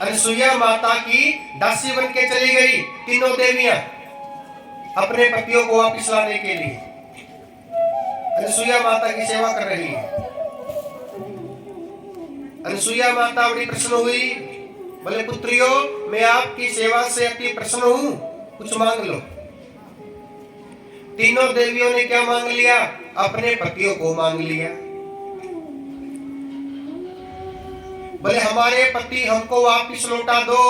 अनसुईया माता की दासी बन के चली गई तीनों देवियां अपने पतियों को वापिस लाने के लिए। अनसुईया माता की सेवा कर रही है। अनसुईया माता बड़ी प्रसन्न हुई, बोले पुत्रियों मैं आपकी सेवा से अति प्रसन्न हूं, कुछ मांग लो। तीनों देवियों ने क्या मांग लिया? अपने पतियों को मांग लिया। बोले हमारे पति हमको वापिस लौटा दो।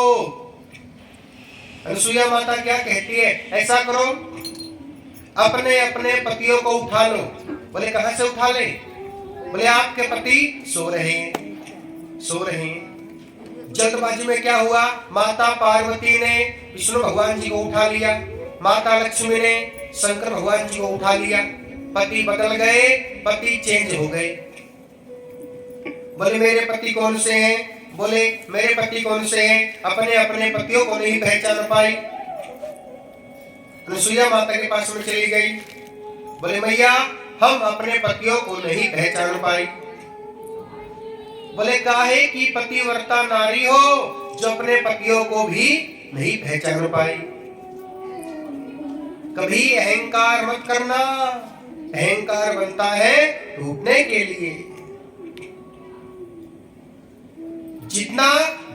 अनसुईया माता क्या कहती है? ऐसा करो अपने अपने पतियों को उठा लो। बोले कहां से उठा ले? बोले आपके पति सो रहे हैं, सो रहे हैं। जल्दबाजी में क्या हुआ? माता पार्वती ने विष्णु भगवान जी को उठा लिया, माता लक्ष्मी ने शंकर भगवान जी को उठा लिया। पति बदल गए, पति चेंज हो गए। बोले मेरे पति कौन से हैं? बोले मेरे पति कौन से हैं? अपने अपने पतियों को नहीं पहचान पाई। अनसुईया माता के पास में चली गई। बोले मैया हम अपने पतियों को नहीं पहचान पाई। बोले काहे की पतिव्रता नारी हो जो अपने पतियों को भी नहीं पहचान पाई। कभी अहंकार मत करना, अहंकार बनता है टूटने के लिए। जितना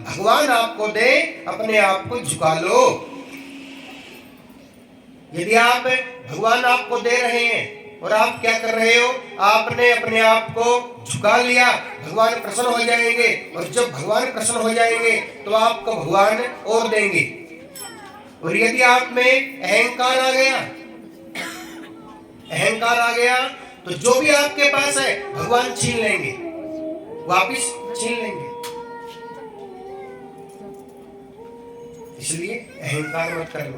भगवान आपको दे अपने आप को झुका लो। यदि आप भगवान आपको दे रहे हैं और आप क्या कर रहे हो? आपने अपने आप को झुका लिया, भगवान प्रसन्न हो जाएंगे। और जब भगवान प्रसन्न हो जाएंगे तो आपको भगवान और देंगे। और यदि आप में अहंकार आ गया, अहंकार आ गया तो जो भी आपके पास है भगवान छीन लेंगे, वापिस छीन लेंगे। इसलिए अहंकार मत करना।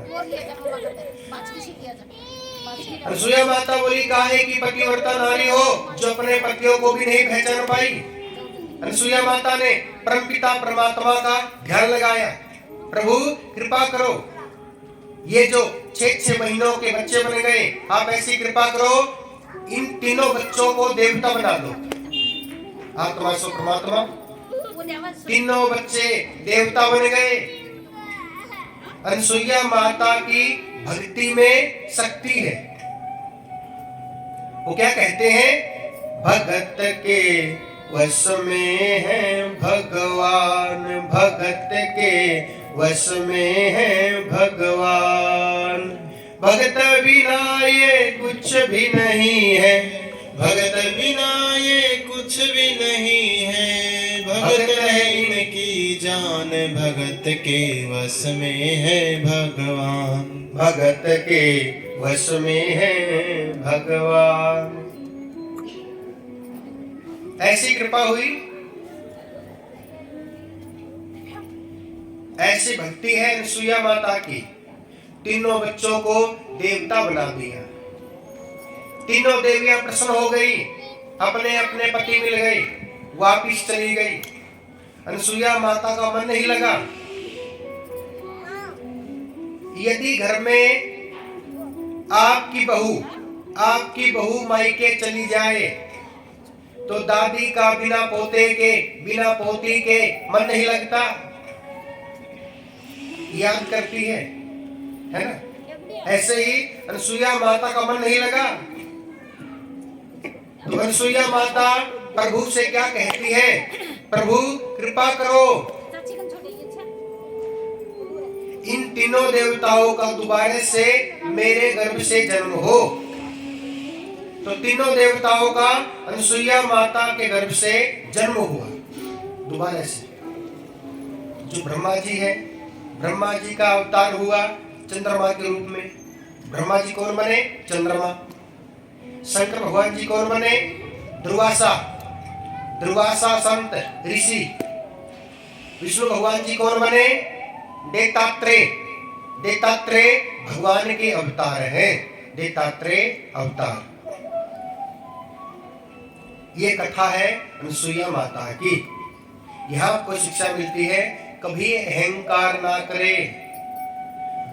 अनसुईया माता बोली काहे की पतिव्रता नारी हो जो अपने पतियों को भी नहीं पहचान पाई। अनसुईया माता ने परमपिता परमात्मा का ध्यान लगाया, प्रभु कृपा करो, ये जो 6 महीनों के बच्चे बन गए आप ऐसी कृपा करो, इन तीनों बच्चों को देवता बना दो। आत्मा सो परमात्मा, तीनों बच्चे देवता बन गए। अनसुईया माता की भक्ति में शक्ति है। वो क्या कहते हैं? भगत के वश में है भगवान, भगत के वश में है भगवान। भगत बिना ये कुछ भी नहीं है, भगत बिना ये कुछ भी नहीं है। भगत है इनकी जान, भगत के वश में है भगवान, भगत के वश में है भगवान। ऐसी कृपा हुई, ऐसी भक्ति है अनसुईया माता की। तीनों बच्चों को देवता बना दिया। तीनों देवियां प्रसन्न हो गई, अपने अपने पति मिल गए, वापिस चली गई। अनसुईया माता का मन नहीं लगा। यदि घर में आपकी बहू मायके चली जाए तो दादी का बिना पोते के, बिना पोती के मन नहीं लगता, याद करती है ना? ऐसे ही अनसुईया माता का मन नहीं लगा तो अनसुईया माता प्रभु से क्या कहती है? प्रभु कृपा करो, इन तीनों देवताओं का दोबारा से मेरे गर्भ से जन्म हो। तो तीनों देवताओं का अनसुईया माता के गर्भ से जन्म हुआ दोबारा से। जो ब्रह्मा जी है, ब्रह्मा जी का अवतार हुआ चंद्रमा के रूप में। ब्रह्मा जी कौन बने? चंद्रमा। शंकर भगवान जी कौन बने? दुर्वासा, दुर्वासा संत ऋषि। विष्णु भगवान जी कौन बने? दत्तात्रेय, दत्तात्रेय भगवान के अवतार हैं, दत्तात्रेय अवतार। ये कथा है अनसुईया माता की। यहाँ आपको शिक्षा मिलती है कभी अहंकार ना करे,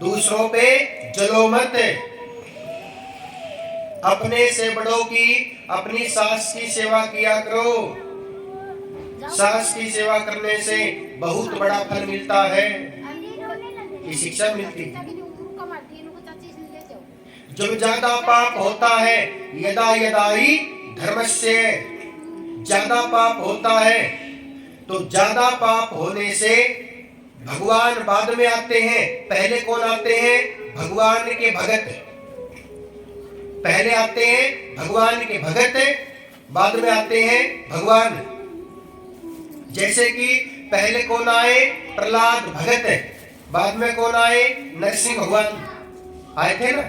दूसरों पे जलो मत। अपने से बड़ों की, अपनी सास की सेवा किया करो। सास की सेवा करने से बहुत बड़ा फल मिलता है, ये शिक्षा मिलती है। जब ज्यादा पाप होता है, यदा यदा ही धर्मस्य, ज्यादा पाप होता है तो ज्यादा पाप होने से भगवान बाद में आते हैं। पहले कौन आते हैं? भगवान के भगत। पहले आते हैं भगवान के भगत, बाद में आते हैं भगवान। जैसे कि पहले कौन आए? प्रहलाद भगत, बाद में कौन आए? नरसिंह भगवान आए थे ना।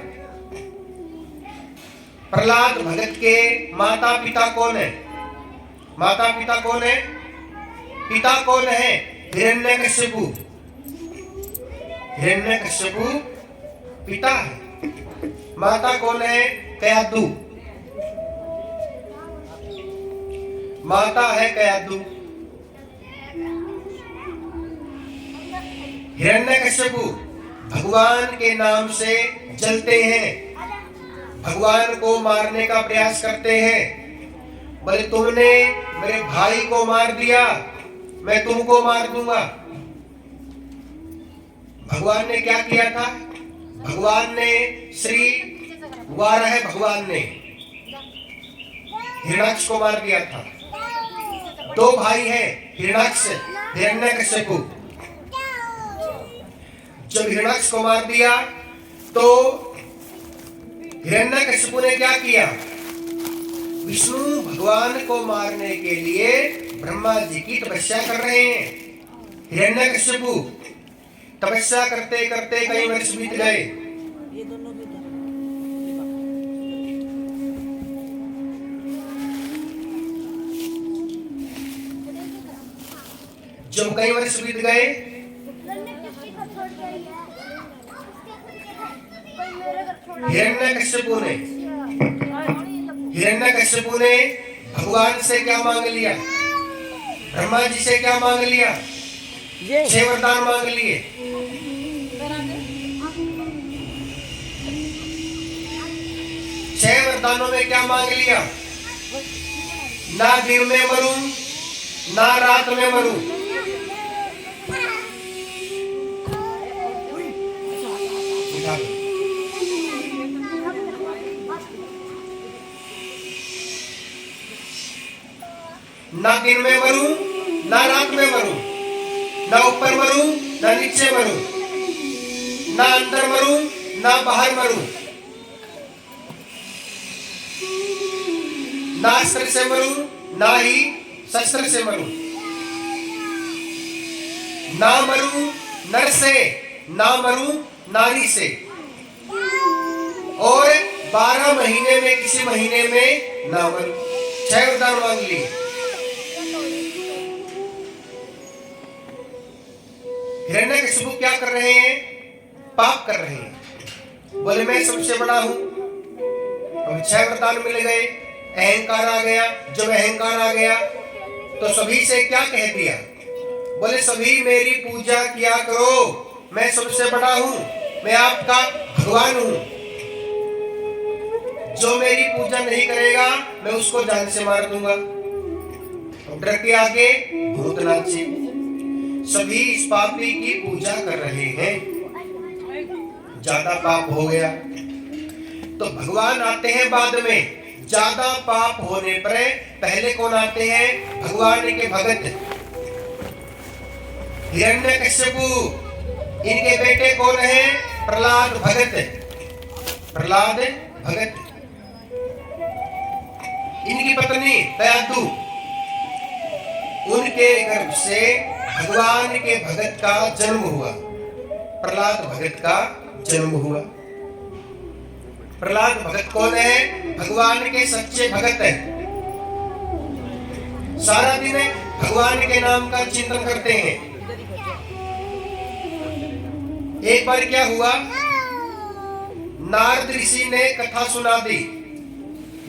प्रहलाद भगत के माता पिता कौन है? माता पिता कौन है? पिता कौन है? हिरण्यकश्यपु। हिरण्यकश्यपु पिता है। माता कौन है? कयादु। माता है कयादु। हिरण्यकश्यपु भगवान के नाम से जलते हैं, भगवान को मारने का प्रयास करते हैं। बोले तुमने मेरे भाई को मार दिया, मैं तुमको मार दूंगा। भगवान ने क्या किया था? भगवान ने श्री वाराह भगवान ने हिरण्याक्ष को मार दिया था। दो भाई हैं, हिरण्याक्ष, हिरण्यकश्यपु। जब हिरण्याक्ष को मार दिया तो हिरण्यकश्यपु ने क्या किया? विष्णु भगवान को मारने के लिए ब्रह्मा जी की तपस्या कर रहे हैं। हिरण्यकश्यपु तपस्या करते करते कई वर्ष बीत गए। जब कई वर्ष बीत गए हिरण्यकश्यपु ने भगवान से क्या मांग लिया? ब्रह्मा जी से क्या मांग लिया? 6 वरदान मांग लिए। छह वरदानों में क्या मांग लिया? ना दिन में मरूं, ना रात में मरूं। ना दिन में मरूं, ना रात में मरूं, ना ऊपर मरूं, ना नीचे मरूं, ना अंदर मरूं, ना बाहर मरूं, ना अस्त्र से मरूं, ना ही शस्त्र से मरूं, ना मरूं नर से, ना मरूं नारी से, और 12 महीने में किसी महीने में ना मरूं। 6 वरदान मांग लिए। हिरण्यकश्यप क्या कर रहे हैं? पाप कर रहे हैं। बोले मैं सबसे बड़ा हूं। अब 6 वरदान मिल गए, अहंकार आ गया। जब अहंकार आ गया तो सभी से क्या कह दिया? बोले सभी मेरी पूजा किया करो, मैं सबसे बड़ा हूं, मैं आपका भगवान हूं। जो मेरी पूजा नहीं करेगा मैं उसको जान से मार दूंगा। डर के आगे भूत नाचे। सभी इस पापी की पूजा कर रहे हैं। ज्यादा पाप हो गया तो भगवान आते हैं बाद में। ज्यादा पाप होने पर पहले कौन आते हैं? भगवान के भगत हिरण्यकश्यपु। इनके बेटे कौन है? प्रहलाद भगत। प्रहलाद भगत। इनकी पत्नी कयादु। उनके गर्भ से भगवान के भगत का जन्म हुआ। प्रहलाद भगत का जन्म हुआ। प्रहलाद भगत कौन है? भगवान के सच्चे भगत है। सारा दिन भगवान के नाम का चिंतन करते हैं। एक बार क्या हुआ? नारद ऋषि ने कथा सुना दी।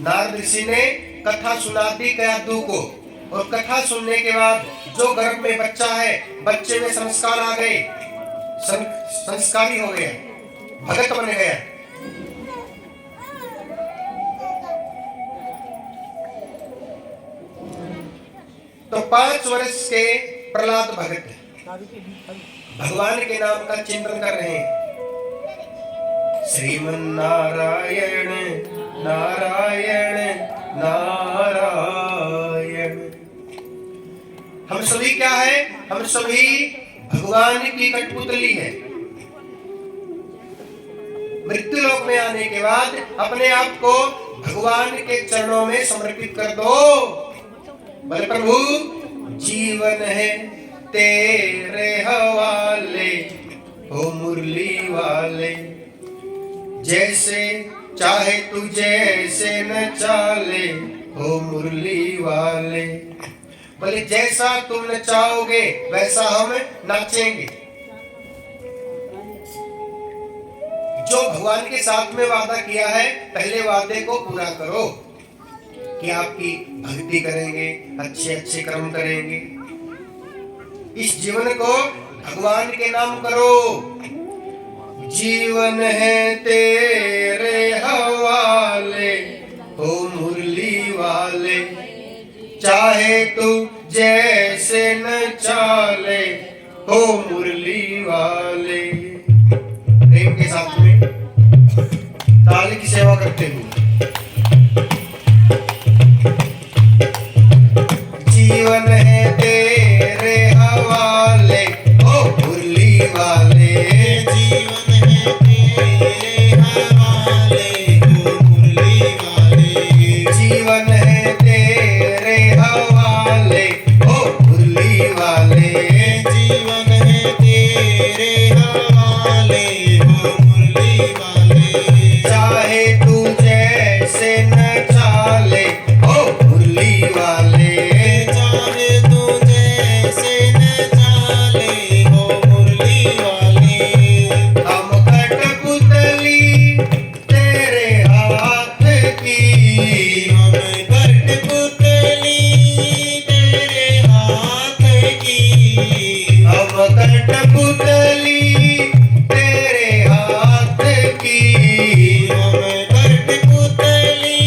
नारद ऋषि ने कथा सुना दी कयादु को। और कथा सुनने के बाद जो गर्भ में बच्चा है, बच्चे में संस्कार आ गए, संस्कारी हो गया, भगत बन गया। तो तो 5 वर्ष के प्रहलाद भगत भगवान के नाम का चिंतन कर रहे हैं। श्रीमन नारायण नारायण नारायण। हम सभी क्या है? हम सभी भगवान की कठपुतली है। मृत्यु लोक में आने के बाद अपने आप को भगवान के चरणों में समर्पित कर दो। बोले प्रभु जीवन है तेरे हवाले, हो मुरली वाले, जैसे चाहे तू जैसे न चाले, हो मुरली वाले। बोले जैसा तुम नचाओगे वैसा हम नाचेंगे। जो भगवान के साथ में वादा किया है, पहले वादे को पूरा करो कि आपकी भक्ति करेंगे, अच्छे अच्छे कर्म करेंगे। इस जीवन को भगवान के नाम करो। जीवन है तेरे हवाले, हो मुरली वाले, चाहे तू जैसे न चाले, हो मुरली वाले। प्रेम के साथ में ताली की सेवा करते हुए जीवन है तेरे हवाले, ओ मुरली वाले, जीवन है तेरे हवाले, ओ मुरली वाले, जीवन है तेरे हवाले, ओ मुरली वाले, जीवन है तेरे हवाले, ओ मुरली वाले, चाहे तू जैसे न चाले, ओ मुरली वाले, चाहे तू जैसे न चाले, ओ मुरली वाले। हम कठपुतली तेरे हाथ की, हम कठपुतली तेरे हाथ की, हम कठपुतली तेरे हाथ की, हम कठपुतली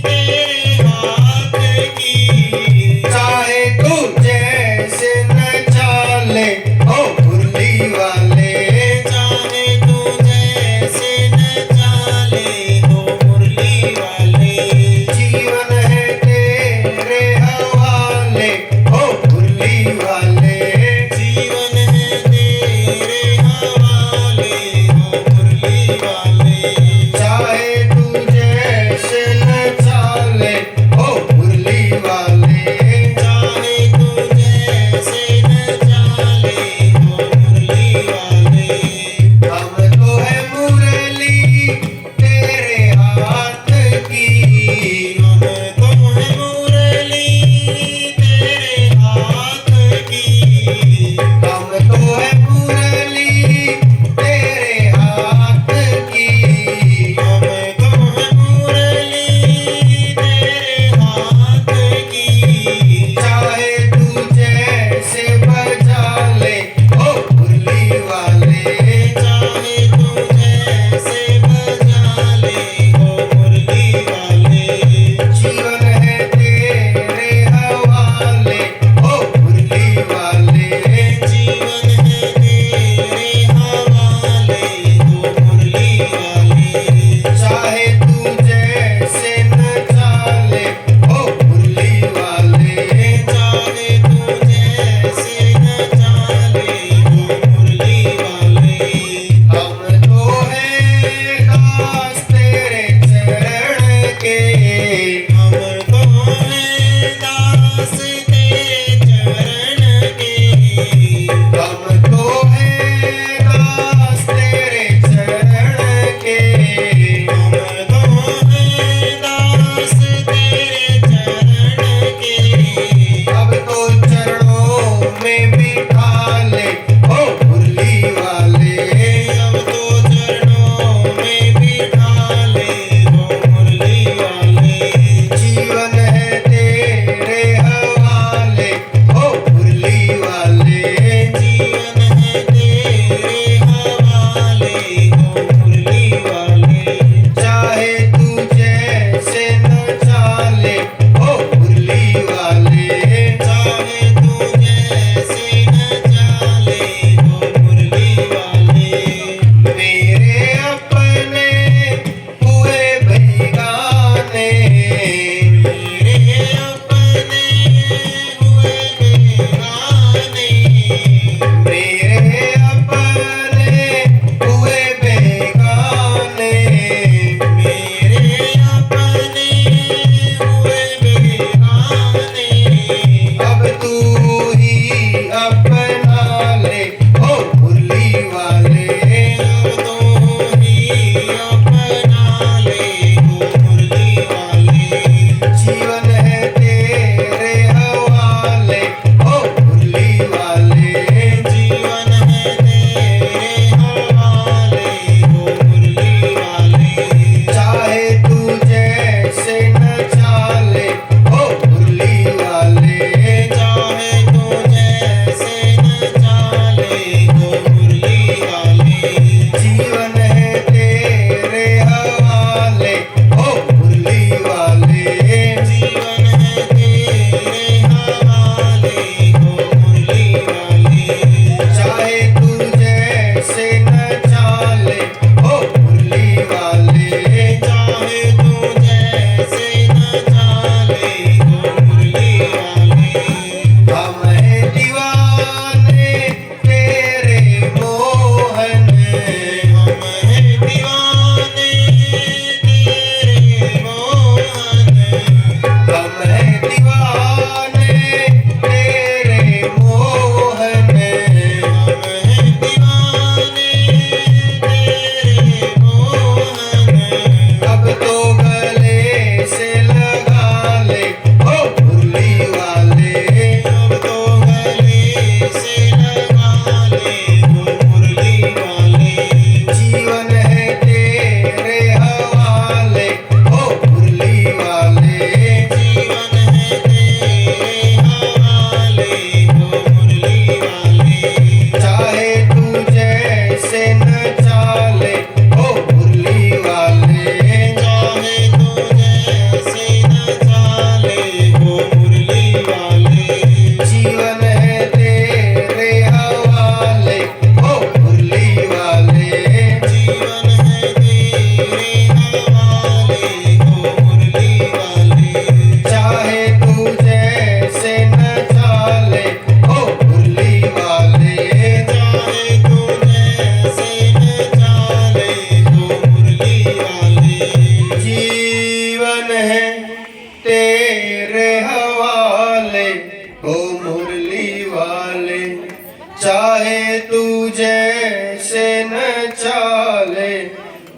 तेरे हाथ की, चाहे तू जैसे न चाले, ओ मुरली वाले, चाहे तू जैसे न चाले, ओ मुरली वाले, जीवन है तेरे हवाले, ओ मुरली वाले, जीवन है तेरे जैसे न चाले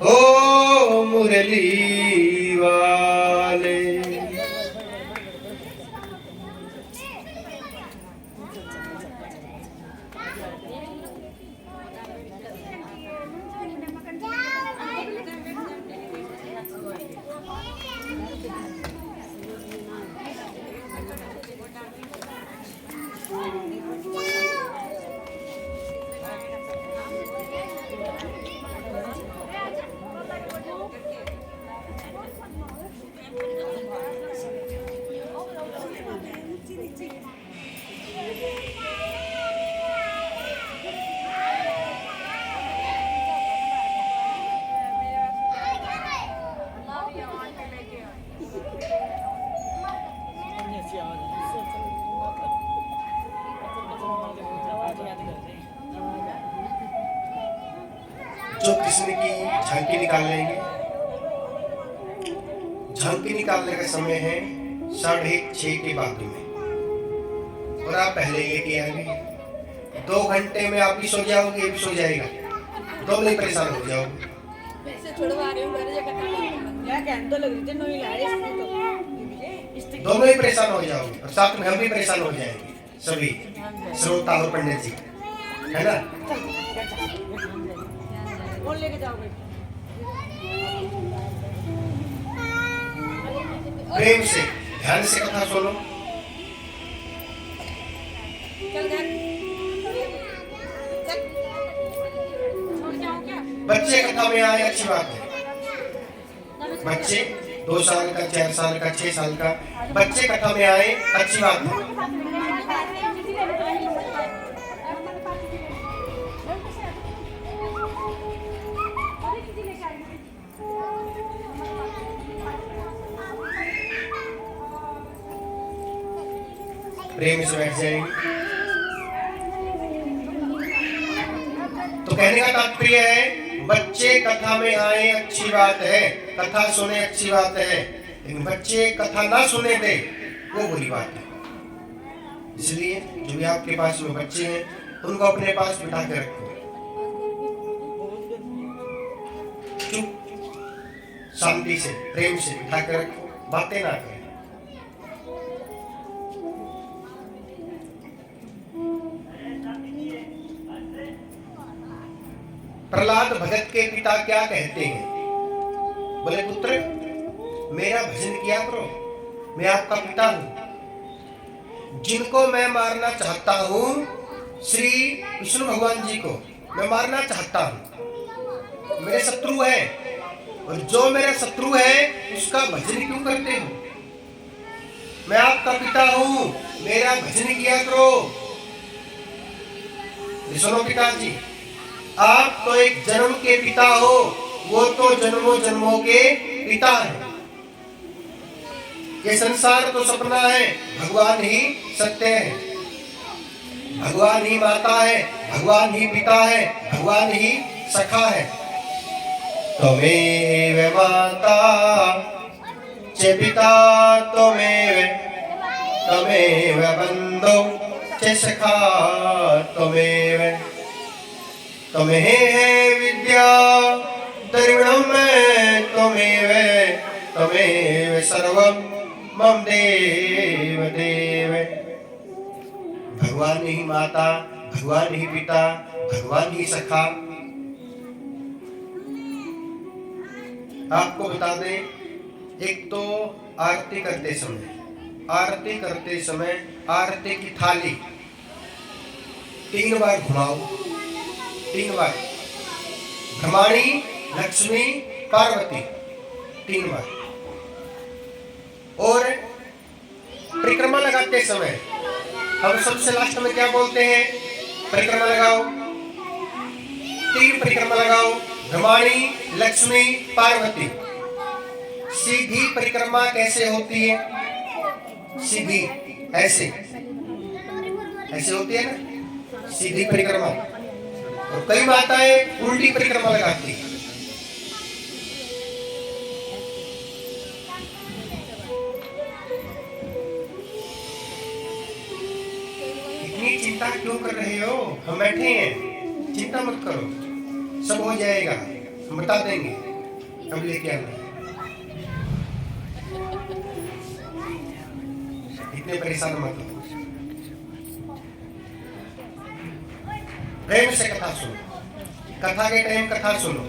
हो मुरली वाले। जो कृष्ण की झांकी निकाल लेंगे। झांकी निकालने का समय है 6:30 के बाद में, और आप पहले ये किया है 2 घंटे में आप भी सो जाओगे, ये भी सो जाएगा, दोनों ही परेशान हो जाओगे। दोनों ही परेशान हो जाओगे और साथ में हम भी परेशान हो जाएंगे, सभी श्रोता और पंडित जी, है ना। लेके जाओगे प्रेम से ध्यान से कथा सुनो। बच्चे कथा में आए अच्छी बात है। बच्चे 2 साल का, 4 साल का, 6 साल का बच्चे कथा में आए अच्छी बात है। प्रेम से बैठ जाएंगे। तो कहने का तात्पर्य है बच्चे कथा में आए अच्छी बात है, कथा सुने अच्छी बात है, लेकिन बच्चे कथा ना सुने दे वो बुरी बात है। इसलिए जो भी आपके पास में बच्चे हैं उनको अपने पास बिठा के रखो, चुप शांति से प्रेम से बिठा के रखो, बातें ना करें। प्रहलाद भगत के पिता क्या कहते हैं? बोले पुत्र मेरा भजन किया करो, मैं आपका पिता हूं। जिनको मैं मारना चाहता हूं, श्री विष्णु भगवान जी को मैं मारना चाहता हूं, मेरे शत्रु है, और जो मेरा शत्रु है उसका भजन क्यों करते हो? मैं आपका पिता हूं, मेरा भजन किया करो। सुनो पिताजी, आप तो एक जन्म के पिता हो, वो तो जन्मों जन्मों के पिता है। ये संसार तो सपना है, भगवान ही सत्य है, भगवान ही माता है, भगवान ही पिता है, भगवान ही सखा है। त्वमेव माता च पिता त्वमेव, त्वमेव बन्धो च सखा त्वमेव, त्वमेव विद्या द्रविणं त्वमेव, त्वमेव सर्वं मम देव देव। भगवान ही माता, भगवान ही पिता, भगवान ही सखा। आपको बता दें, एक तो आरती करते समय आरती की थाली 3 बार घुमाओ, 3 बार। ब्रह्माणी, लक्ष्मी, पार्वती 3 बार। और परिक्रमा लगाते समय हम सबसे लास्ट में क्या बोलते हैं? परिक्रमा लगाओ, 3 परिक्रमा लगाओ, ब्रह्माणी, लक्ष्मी, पार्वती। सीधी परिक्रमा कैसे होती है? सीधी ऐसे होती है ना, सीधी परिक्रमा। और कई माताएं उल्टी परिक्रमा लगाती है। इतनी चिंता क्यों कर रहे हो? हम बैठे हैं। चिंता मत करो, सब हो जाएगा, हम बता देंगे कब लेके आना है। इतने परेशान मत हो, प्रेम से कथा सुनो, कथा के टाइम कथा सुनो।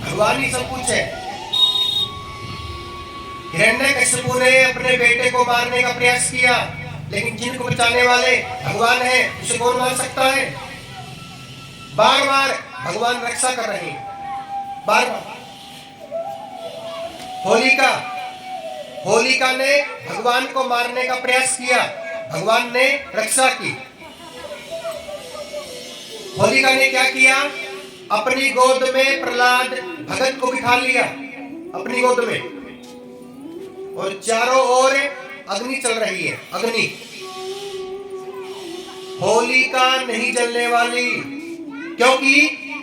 भगवान ही सब कुछ है। हिरण्यकशिपु ने अपने बेटे को मारने का प्रयास किया, लेकिन जिनको बचाने वाले भगवान है, उसे कौन मार सकता है? बार बार भगवान रक्षा कर रहे हैं, बार बार। होलिका ने भगवान को मारने का प्रयास किया, भगवान ने रक्षा की। होलिका ने क्या किया? अपनी गोद में प्रहलाद भगत को बिठा लिया, अपनी गोद में, और चारों ओर अग्नि चल रही है, अग्नि। होलिका नहीं जलने वाली, क्योंकि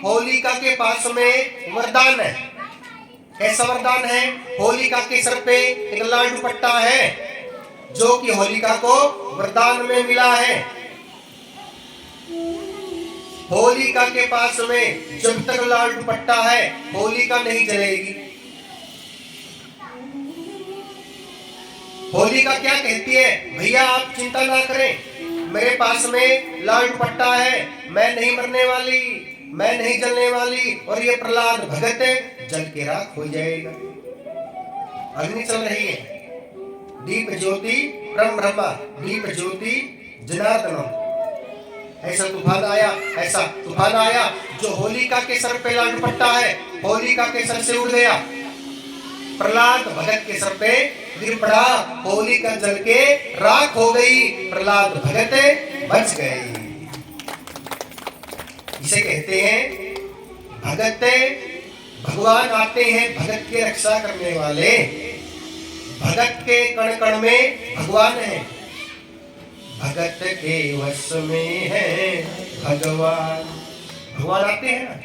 होलिका के पास में वरदान है। कैसा वरदान है? होलिका के सर पे एक लाल दुपट्टा है, जो कि होलिका को वरदान में मिला है। होलिका के पास में जब तक लाल दुपट्टा है, होलिका नहीं जलेगी। होलिका क्या कहती है? भैया आप चिंता ना करें, मेरे पास में लाल दुपट्टा है, मैं नहीं मरने वाली, मैं नहीं जलने वाली, और ये प्रहलाद भगत जल के राख हो जाएगा। अग्नि चल रही है, दीप ज्योति परम ब्रह्मा, दीप ज्योति जनार्दनम। ऐसा तूफान आया जो होलिका के सर पे लाल दुपट्टा है, होलिका के सर से उड़ गया, प्रहलाद भगत के सर पे गिर पड़ा, होलिका जल के राख हो गई, प्रहलाद भगत बच गए। इसे कहते हैं भगत। भगवान आते हैं भगत की रक्षा करने वाले, भगत के कण कण में भगवान है, भगत के वश में है भगवान। भगवान आते हैं ना।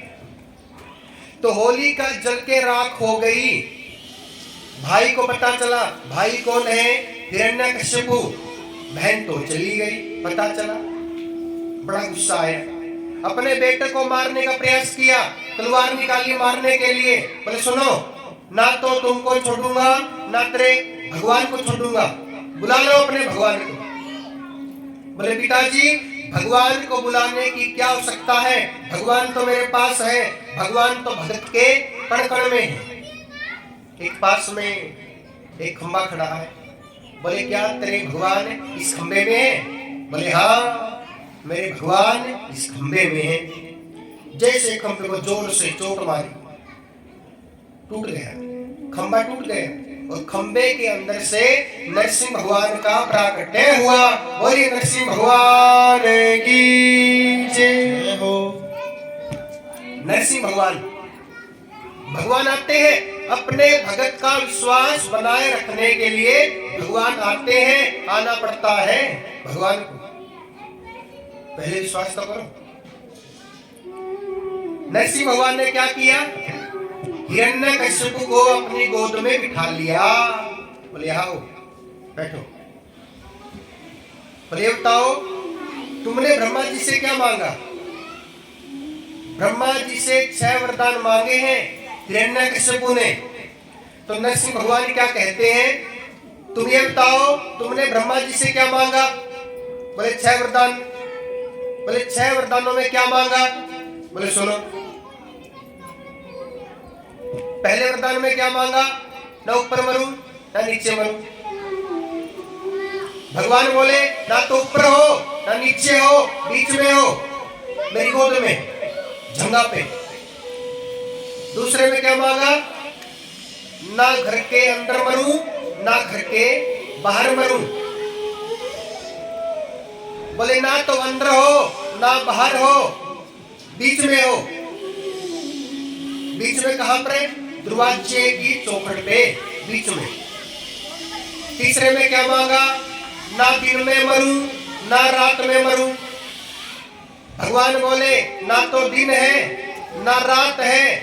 तो होलिका जल के राख हो गई। भाई को पता चला, भाई कौन है? हिरण्यकशिपु। बहन तो चली गई, पता चला, बड़ा गुस्सा आया, अपने बेटे को मारने का प्रयास किया, तलवार निकाली मारने के लिए। बोले सुनो, ना तो तुमको छोड़ूंगा, ना तेरे भगवान को छोड़ूंगा, बुला लो अपने भगवान को। बोले पिताजी, भगवान को बुलाने की क्या आवश्यकता है? भगवान तो मेरे पास है, भगवान तो भगत के कण कण में है। एक पास में एक खंबा खड़ा है। बोले क्या तेरे भगवान इस खंबे में है? बोले हाँ, मेरे भगवान इस खंबे में है। जैसे खंबे को जोर से चोट मारी, टूट गया, खंबा टूट गया, और खंबे के अंदर से नरसिंह भगवान का प्राकट्य हुआ। बोलिए नरसिंह भगवान की जय हो। नरसिंह भगवान आते हैं अपने भगत का विश्वास बनाए रखने के लिए। भगवान आते हैं, आना पड़ता है भगवान को। पहले विश्वास तो करो। नरसिंह भगवान ने क्या किया? हिरण्यकशिपु को अपनी गोद में बिठा लिया। बोले आओ बैठो। बोले बताओ, तुमने ब्रह्मा जी से क्या मांगा? ब्रह्मा जी से 6 वरदान मांगे हैं हिरण्यकशिपु ने। तो नरसिंह भगवान क्या कहते हैं? तुम ये बताओ, तुमने ब्रह्मा जी से क्या मांगा? बोले 6 वरदान। बोले 6 वरदानों में क्या मांगा? बोले सुनो, पहले वरदान में क्या मांगा? ना ऊपर मरूं ना नीचे मरूं। भगवान बोले ना तो ऊपर हो ना नीचे हो, बीच में हो, मेरी गोद में, झंगा पे। दूसरे में क्या मांगा? ना घर के अंदर मरूं ना घर के बाहर मरूं। बोले ना तो अंदर हो ना बाहर हो, बीच में हो। बीच में कहां पर? दरवाजे की चौखट पे, बीच में। तीसरे में क्या मांगा? ना दिन में मरूं ना रात में मरूं। भगवान बोले ना तो दिन है ना रात है,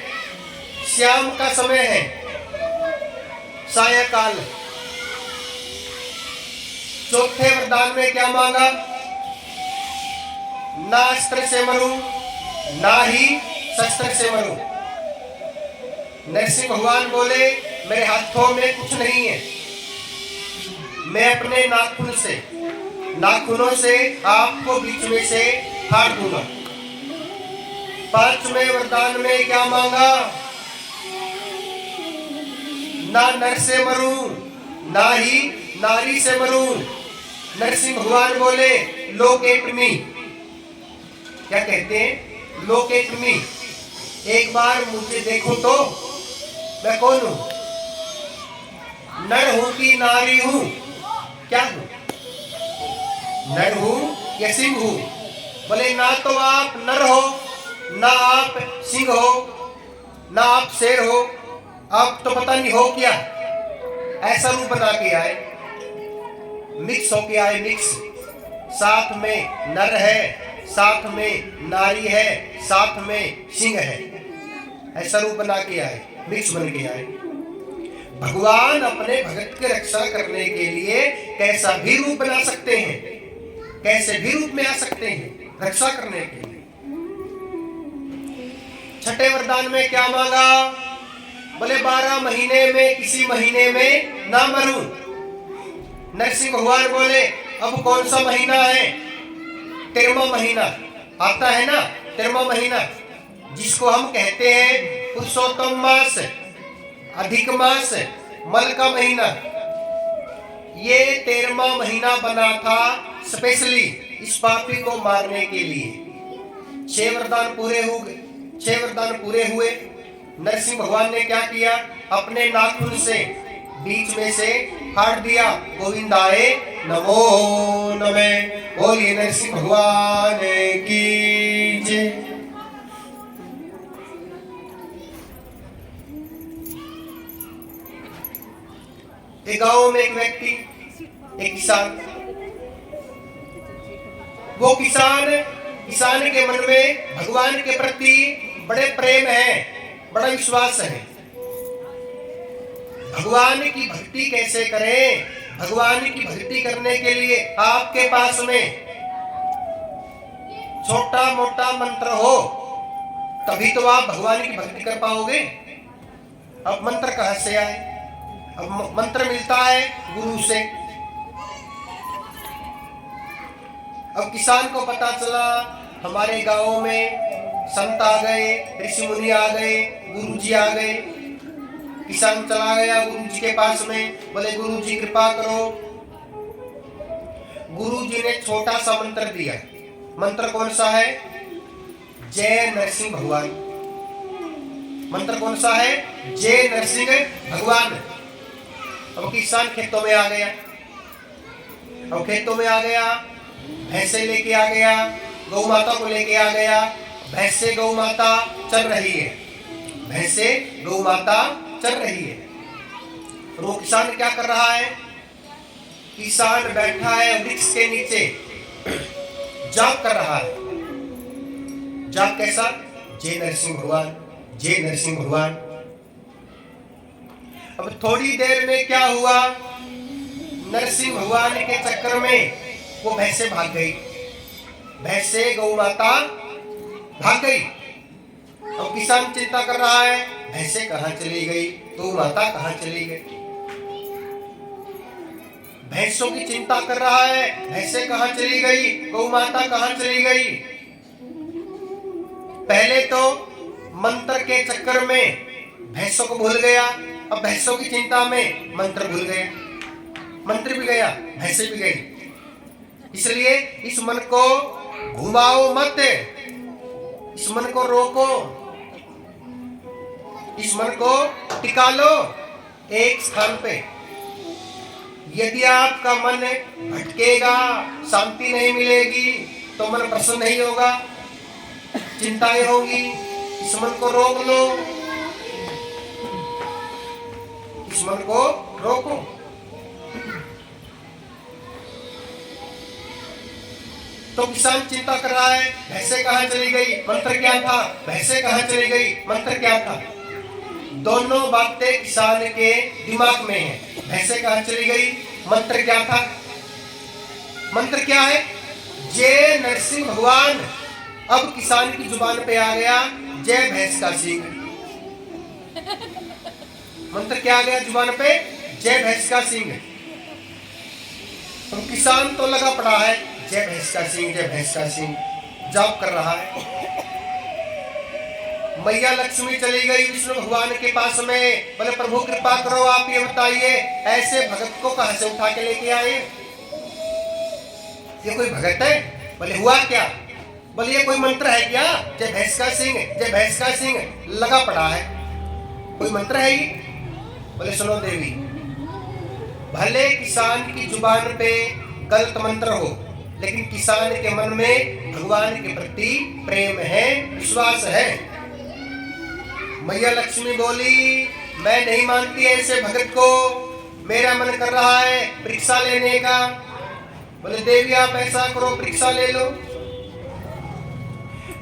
शाम का समय है, सायंकाल। चौथे वरदान में क्या मांगा? ना अस्त्र से मरूं, ना ही शस्त्र से मरूं। नरसिंह भगवान बोले मेरे हाथों में कुछ नहीं है, मैं अपने नाखूनों से आपको बीच में से फाड़ दूंगा। पांचवें वरदान में क्या मांगा? ना नर से मरूं, ना ही नारी से मरूं। नरसिंह भगवान बोले लोकेट मी। क्या कहते हैं? लोकेट मी। एक बार मुझे देखो तो मैं कौन हूं, नर हूं कि नारी हूं, क्या हूं? नर हूं या सिंह हूं? बोले ना तो आप नर हो, ना आप सिंह हो, ना आप शेर हो, आप तो पता नहीं हो क्या। ऐसा रूप बना के आए, मिक्स होके आए, मिक्स। साथ में नर है, साथ में नारी है, साथ में सिंह है। ऐसा रूप बना के आए, मिक्स बन के आए। भगवान अपने भक्त की रक्षा करने के लिए कैसा भी रूप बना सकते हैं, कैसे भी रूप में आ सकते हैं रक्षा करने के लिए। छठे वरदान में क्या मांगा? बोले 12 महीने में किसी महीने में ना मरूं। नरसिंह भगवान बोले अब कौन सा महीना है? 13वां महीना आता है ना, 13वां महीना, जिसको हम कहते हैं पुरुषोत्तम मास, अधिक मास, मल का महीना। ये 13वां महीना बना था स्पेशली इस पापी को मारने के लिए। 6 वरदान पूरे हो गए, 6 वरदान पूरे हुए। नरसिंह भगवान ने क्या किया? अपने नाखून से बीच में से फाड़ दिया। गोविंदाय नमो नमः। बोलिए नरसिंह भगवान की जय। एक गांव में एक व्यक्ति, एक किसान, वो किसान के मन में भगवान के प्रति बड़े प्रेम है, बड़ा विश्वास है। भगवान की भक्ति कैसे करें? भगवान की भक्ति करने के लिए आपके पास में छोटा मोटा मंत्र हो तभी तो आप भगवान की भक्ति कर पाओगे। अब मंत्र कहां से आए? अब मंत्र मिलता है गुरु से। अब किसान को पता चला हमारे गांव में संत आ गए, ऋषि मुनि आ गए, गुरु जी आ गए। किसान चला गया गुरु जी के पास में, बोले गुरु जी कृपा करो। गुरु जी ने छोटा सा मंत्र दिया। मंत्र कौन सा है? जय नरसिंह भगवान। मंत्र कौन सा है? जय नरसिंह भगवान। अब किसान खेतों में आ गया, अब खेतों में आ गया, भैंसे लेके आ गया, गौ माता को लेके आ गया। भैंसे गौ माता चल रही है, भैंसे गौ माता चल रही है। तो किसान क्या कर रहा है? किसान बैठा है वृक्ष के नीचे, जाप कर रहा है। जाप कैसा? जय नरसिंह भगवान, जय नरसिंह भगवान। अब थोड़ी देर में क्या हुआ? नरसिंह भगवान के चक्कर में वो भैंसे भाग गई, भैंसे गौ माता भाग गई। अब किसान चिंता कर रहा है भैंसे कहां चली गई, गौ माता कहां चली गई। भैंसों की चिंता कर रहा है, भैंसे कहां चली गई, गौ माता कहां चली गई। पहले तो मंत्र के चक्कर में भैंसों को भूल गया, अब भैंसों की चिंता में मंत्र भूल गया, मंत्र भी गया, भैंसे भी गई। इसलिए इस मन को घुमाओ मत, इस मन को रोको, इस मन को टिका लो एक स्थान पे। यदि आपका मन भटकेगा, शांति नहीं मिलेगी, तो मन प्रसन्न नहीं होगा, चिंताएं होंगी। इस मन को रोक लो, इस मन को रोको। तो किसान चिंता कर रहा है भैंसे कहां चली गई, मंत्र क्या था, भैंसे कहां चली गई, मंत्र क्या था। दोनों बातें किसान के दिमाग में है। भैंसे कहां चली गई, मंत्र क्या था। मंत्र क्या है? जय नरसिंह भगवान। अब किसान की जुबान पे आ गया जय भैंस का सींग। मंत्र क्या आ गया जुबान पे? जय भैंस का सींग। तो किसान तो लगा पड़ा है जय भैंस का सींग, जय भैंस का सींग जाप कर रहा है। मैया लक्ष्मी चली गई विष्णु भगवान के पास में, बोले प्रभु कृपा करो, आप ये बताइए ऐसे भगत को कहां से उठा के लेके आए? ये कोई भगत है? बोले हुआ क्या? बोले ये कोई मंत्र है क्या? जय भैंस का सिंह, जय भैंस का सिंह लगा पड़ा है, कोई मंत्र है ये? बोले सुनो देवी, भले किसान की जुबान पे गलत मंत्र हो, लेकिन किसान के मन में भगवान के प्रति प्रेम है, विश्वास है। मैया लक्ष्मी बोली मैं नहीं मानती ऐसे भगत को, मेरा मन कर रहा है परीक्षा लेने का। बोले देवी आप ऐसा करो परीक्षा ले लो।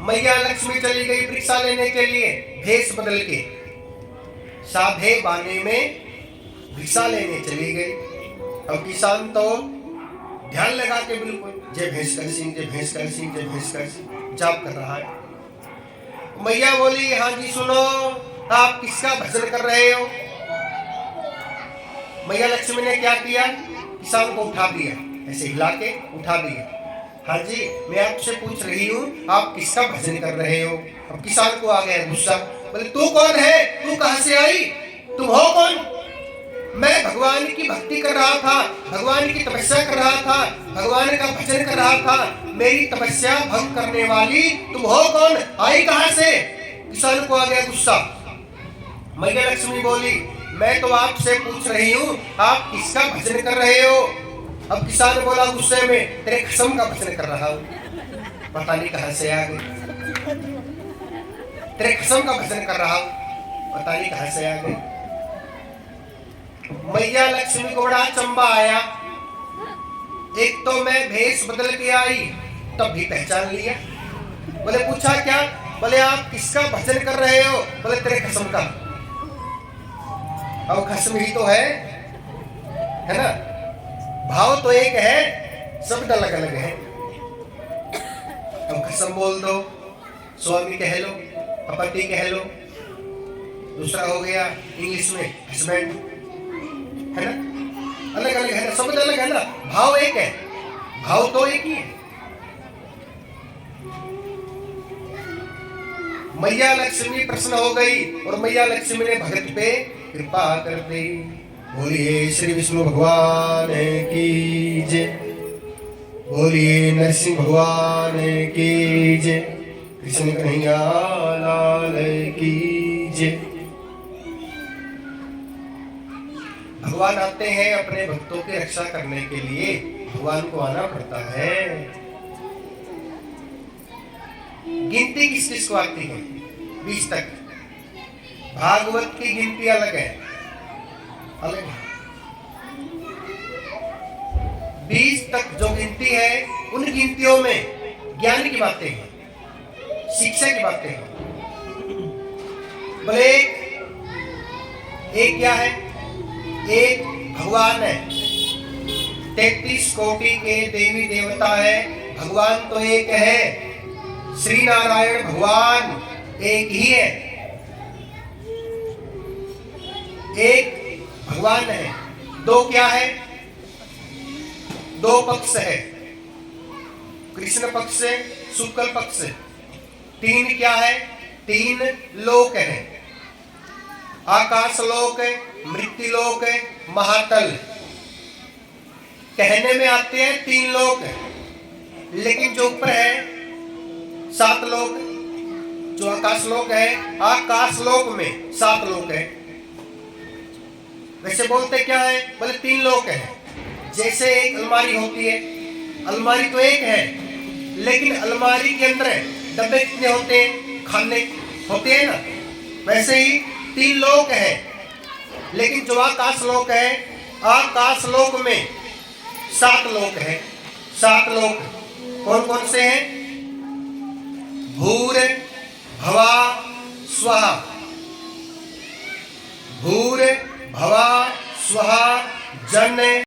मैया लक्ष्मी चली गई परीक्षा लेने के लिए, भेष बदल के साधे बाने में भिक्षा लेने चली गई। अब किसान तो ध्यान लगा के बिल्कुल जय भैंस का सिंह, जय भैंस का सिंह, जय भैंस का सिंह जाप कर रहा है। मैया बोली हाँ जी सुनो, आप किसका भजन कर रहे हो? मैया लक्ष्मी ने क्या किया? किसान को उठा दिया, ऐसे हिला के उठा दिया। हाँ जी मैं आपसे पूछ रही हूँ आप किसका भजन कर रहे हो? अब किसान को आ गया गुस्सा, बोले तू कौन है? तू कहां से आई? तुम हो कौन? मैं भगवान की भक्ति कर रहा था, भगवान की तपस्या कर रहा था, भगवान का भजन कर रहा था, मेरी तपस्या भंग करने वाली तुम हो कौन? आई कहां से? किसान को आ गया गुस्सा। मैया लक्ष्मी बोली मैं तो आपसे पूछ रही हूँ आप किसका भजन कर रहे हो? अब किसान बोला गुस्से में तेरे कसम का भजन कर रहा हूँ। पता नहीं कहां से आ गई, तेरे कसम का भजन कर रहा हूँ, पता नहीं कहां से आ गई। मैया लक्ष्मी को बड़ा चंबा आया, एक तो मैं भेष बदल के आई तब भी पहचान लिया। बोले पूछा क्या? बोले आप किसका भजन कर रहे हो? बोले तेरे कसम का। अब कसम ही तो है ना? भाव तो एक है, शब्द अलग अलग है। अब कसम बोल दो, स्वामी कह लो, पति कह लो, दूसरा हो गया इंग्लिश में हस्बैंड, है ना? अलग अलग है ना, शब्द अलग है ना, भाव एक है, भाव तो एक ही है। मैया लक्ष्मी प्रसन्न हो गई और मैया लक्ष्मी ने भगत पे कृपा कर दी। बोलिए श्री विष्णु भगवान की जय, बोलिए नरसिंह भगवान की जय, कृष्ण कन्हैया लाल की जय। भगवान आते हैं अपने भक्तों की रक्षा करने के लिए, भगवान को आना पड़ता है। गिनती किस किस को आती है? 20 तक। भागवत की गिनती अलग है, अलग है। 20 तक जो गिनती है उन गिनतियों में ज्ञान की बातें हैं, शिक्षा की बातें हैं। बोले एक क्या है? एक भगवान है, 33 कोटि के देवी देवता है, भगवान तो एक है, श्री नारायण भगवान एक ही है, एक भगवान है। दो क्या है? दो पक्ष है, कृष्ण पक्ष से शुक्ल पक्ष से। तीन क्या है? तीन लोक है, आकाश लोक है, मृत्यु लोक है, महातल। कहने में आते हैं 3 लोक है, लेकिन जो ऊपर है 7 लोक, जो आकाश लोक है, आकाश लोक में 7 लोक है। वैसे बोलते क्या है? बोले 3 लोक है। जैसे एक अलमारी होती है, अलमारी तो एक है, लेकिन अलमारी के अंदर डब्बे कितने होते हैं? खाने होते हैं ना, वैसे ही 3 लोक है। लेकिन जो आकाश लोक है, आकाश लोक में 7 लोक है। 7 लोक कौन कौन से हैं? भूर भवा स्वहा, भूर भवा स्वहा जन